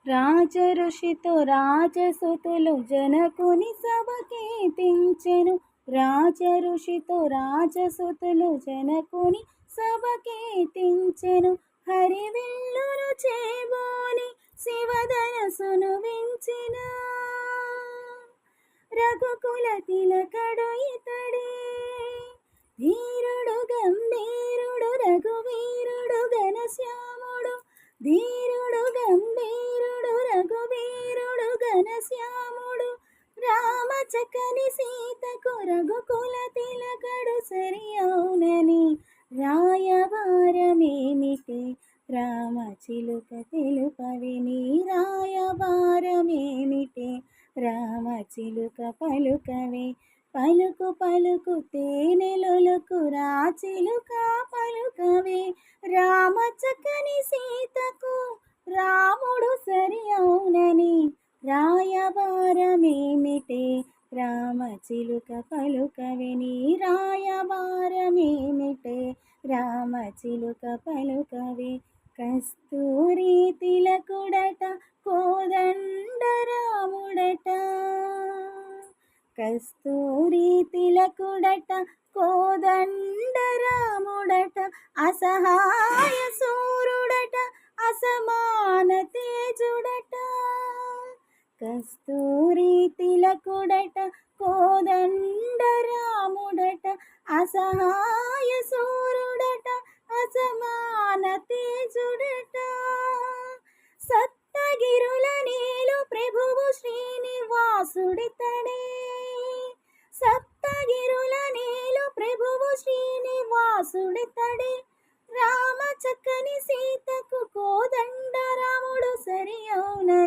రాజఋషితో రాజసుతులు జనకుని సభకీర్తించెను. రాజఋషితో రాజసుతులు జనకుని సభకీర్తించెను. హరివిల్లును చేబోని శివధనసును వించిన రఘుకుల తిలకడు ఇతడే. ధీరుడు గంభీరుడు రఘువీరుడు ఘనశ్యాముడు. ధీరుడు గంభీరుడు రఘువీరుడు ఘనశ్యాముడు. రామచక్కని సీతకు రఘుకుల తిలకడు సరి అవునని రాయబారమేమిటే రామచిలుక తెలుపవి నీ రాయబారమేమిటే రామచిలుక పలుకవే. పలుకు పలుకు తేనెలొలుకు రాచిలుక పలుకవే. రామచక్కని సీతకు రాముడు సరి అవునని రాయబారమేమిటే రామచిలుక పలుకవే నీ రాయబారమేమిటే రామచిలుక పలుకవే. కస్తూరి తిలకుడట కోదండ రాముడట. కస్తూరి తిలకుడట కోదండ రాముడట. అసహాయ సూరుడట అసమాన తేజుడట. కస్తూరి తిలకుడట కోదండ రాముడట. అసహాయ సూరుడట అసమాన తేజుడట. సప్తగిరుల నీలు ప్రభువు శ్రీనివాసుడితడే. సప్తగిరుల నీలు ప్రభువు శ్రీనివాసుడితడే. రామచక్కని సీతకు కోదండ రాముడు సరి అవున